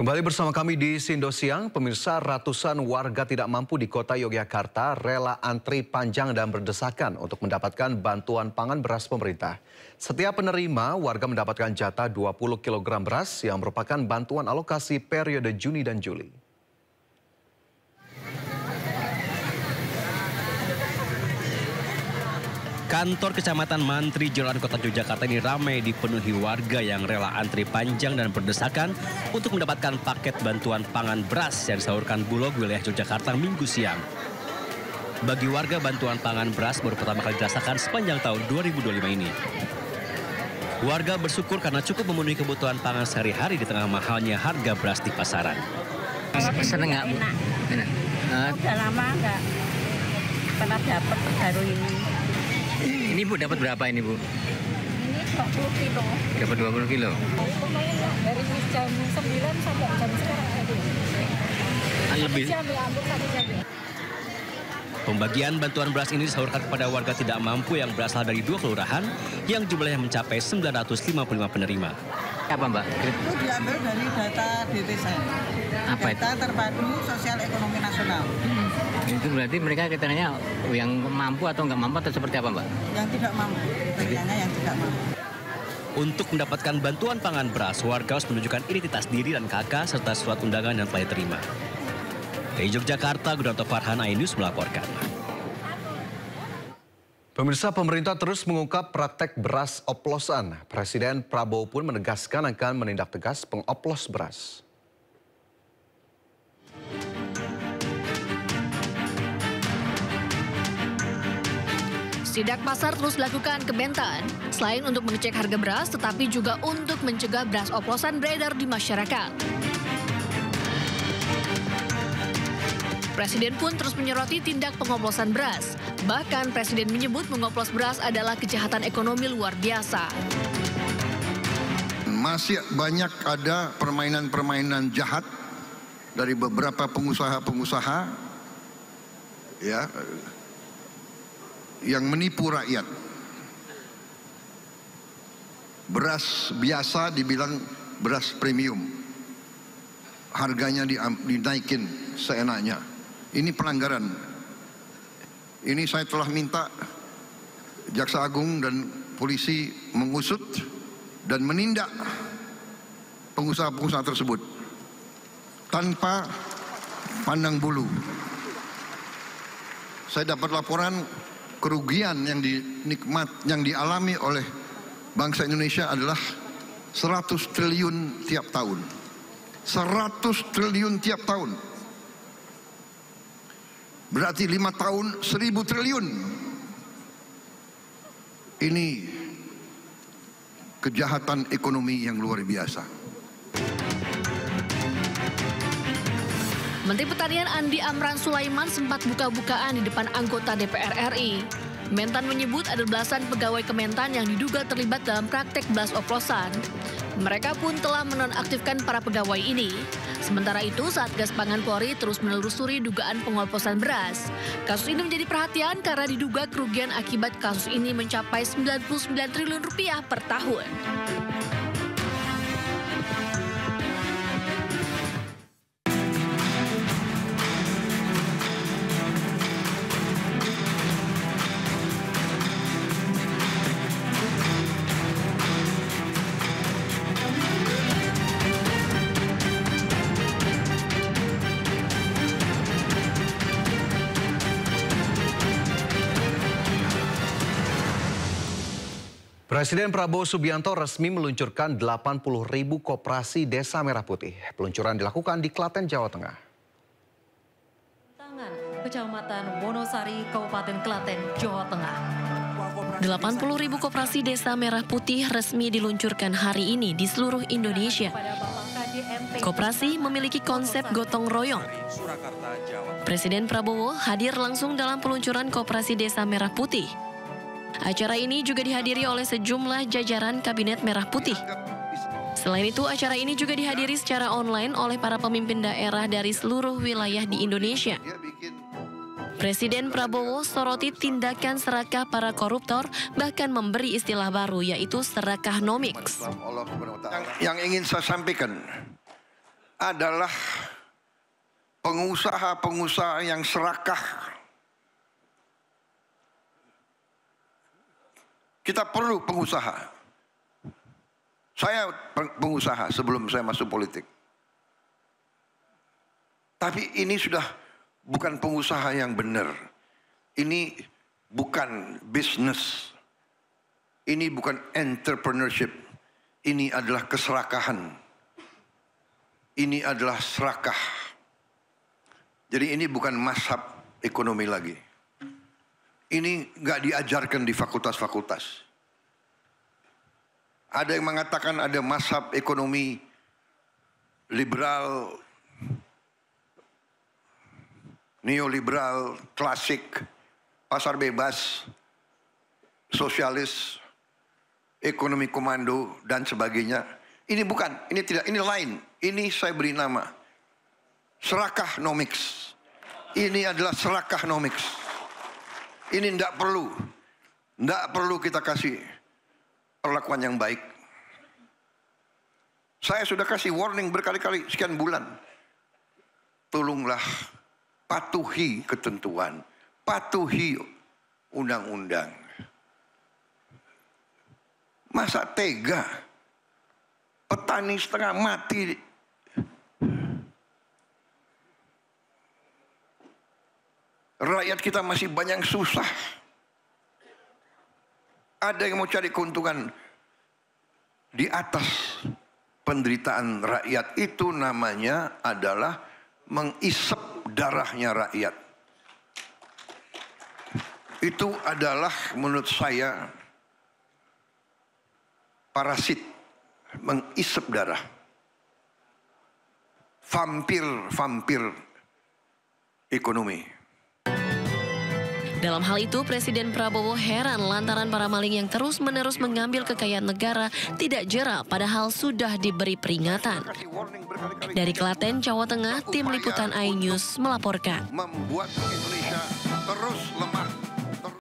Kembali bersama kami di Sindo Siang, pemirsa, ratusan warga tidak mampu di kota Yogyakarta rela antri panjang dan berdesakan untuk mendapatkan bantuan pangan beras pemerintah. Setiap penerima, warga mendapatkan jatah 20 kg beras yang merupakan bantuan alokasi periode Juni dan Juli. Kantor Kecamatan Mantri Jorolan Kota Yogyakarta ini ramai dipenuhi warga yang rela antri panjang dan berdesakan untuk mendapatkan paket bantuan pangan beras yang disalurkan Bulog wilayah Yogyakarta Minggu siang. Bagi warga, bantuan pangan beras baru pertama kali dirasakan sepanjang tahun 2025 ini. Warga bersyukur karena cukup memenuhi kebutuhan pangan sehari-hari di tengah mahalnya harga beras di pasaran. Seneng nggak, Bu? Enak. Udah lama nggak pernah dapat baru ini. Ini Bu dapat berapa ini Bu? Ini 20 kilo. Dapat 20 kilo. Dari jam 9 sampai jam sekarang tadi. Lebih. Pembagian bantuan beras ini disalurkan kepada warga tidak mampu yang berasal dari 2 kelurahan yang jumlahnya mencapai 955 penerima. Apa Mbak? Itu diambil dari data DTS. Apa itu? Data Terpadu Sosial Ekonomi Nasional. Itu berarti mereka katanya yang mampu atau nggak mampu atau seperti apa Mbak? Yang tidak mampu, bagiannya yang tidak mampu. Untuk mendapatkan bantuan pangan beras, warga harus menunjukkan identitas diri dan KK serta surat undangan yang telah diterima. Dari Yogyakarta, Gudanto Farhan, iNews melaporkan. Pemirsa, pemerintah terus mengungkap praktek beras oplosan. Presiden Prabowo pun menegaskan akan menindak tegas pengoplos beras. Sidak pasar terus dilakukan ke Kementan, selain untuk mengecek harga beras, tetapi juga untuk mencegah beras oplosan beredar di masyarakat. Presiden pun terus menyoroti tindak pengoplosan beras. Bahkan Presiden menyebut mengoplos beras adalah kejahatan ekonomi luar biasa. Masih banyak ada permainan-permainan jahat dari beberapa pengusaha-pengusaha ya, yang menipu rakyat. Beras biasa dibilang beras premium, harganya dinaikin seenaknya. Ini pelanggaran. Ini saya telah minta Jaksa Agung dan polisi mengusut dan menindak pengusaha-pengusaha tersebut tanpa pandang bulu. Saya dapat laporan kerugian yang dialami oleh bangsa Indonesia adalah 100 triliun tiap tahun. 100 triliun tiap tahun. Berarti 5 tahun 1000 triliun. Ini kejahatan ekonomi yang luar biasa. Menteri Pertanian Andi Amran Sulaiman sempat buka-bukaan di depan anggota DPR RI. Mentan menyebut ada belasan pegawai Kementan yang diduga terlibat dalam praktek beras oplosan. Mereka pun telah menonaktifkan para pegawai ini. Sementara itu, Satgas Pangan Polri terus menelusuri dugaan pengoplosan beras. Kasus ini menjadi perhatian karena diduga kerugian akibat kasus ini mencapai 99 triliun rupiah per tahun. Presiden Prabowo Subianto resmi meluncurkan 80.000 koperasi Desa Merah Putih. Peluncuran dilakukan di Klaten, Jawa Tengah. Kecamatan Wonosari, Kabupaten Klaten, Jawa Tengah. 80.000 koperasi Desa Merah Putih resmi diluncurkan hari ini di seluruh Indonesia. Koperasi memiliki konsep gotong royong. Presiden Prabowo hadir langsung dalam peluncuran koperasi Desa Merah Putih. Acara ini juga dihadiri oleh sejumlah jajaran Kabinet Merah Putih. Selain itu, acara ini juga dihadiri secara online oleh para pemimpin daerah dari seluruh wilayah di Indonesia. Presiden Prabowo soroti tindakan serakah para koruptor, bahkan memberi istilah baru yaitu serakahnomics. Yang ingin saya sampaikan adalah pengusaha-pengusaha yang serakah. Kita perlu pengusaha. Saya pengusaha sebelum saya masuk politik. Tapi ini sudah bukan pengusaha yang benar. Ini bukan bisnis. Ini bukan entrepreneurship. Ini adalah keserakahan. Ini adalah serakah. Jadi ini bukan mazhab ekonomi lagi. Ini nggak diajarkan di fakultas-fakultas. Ada yang mengatakan ada mazhab ekonomi liberal, neoliberal, klasik, pasar bebas, sosialis, ekonomi komando, dan sebagainya. Ini bukan, ini tidak, ini lain. Ini saya beri nama serakahnomics. Ini adalah serakahnomics. Ini tidak perlu kita kasih perlakuan yang baik. Saya sudah kasih warning berkali-kali sekian bulan. Tolonglah patuhi ketentuan, patuhi undang-undang. Masa tega petani setengah mati? Rakyat kita masih banyak susah. Ada yang mau cari keuntungan di atas penderitaan rakyat. Itu namanya adalah mengisep darahnya rakyat. Itu adalah menurut saya parasit, mengisep darah. Vampir ekonomi. Dalam hal itu, Presiden Prabowo heran lantaran para maling yang terus-menerus mengambil kekayaan negara tidak jera padahal sudah diberi peringatan. Dari Klaten, Jawa Tengah, Tim Liputan iNews melaporkan. Membuat Indonesia terus lemah.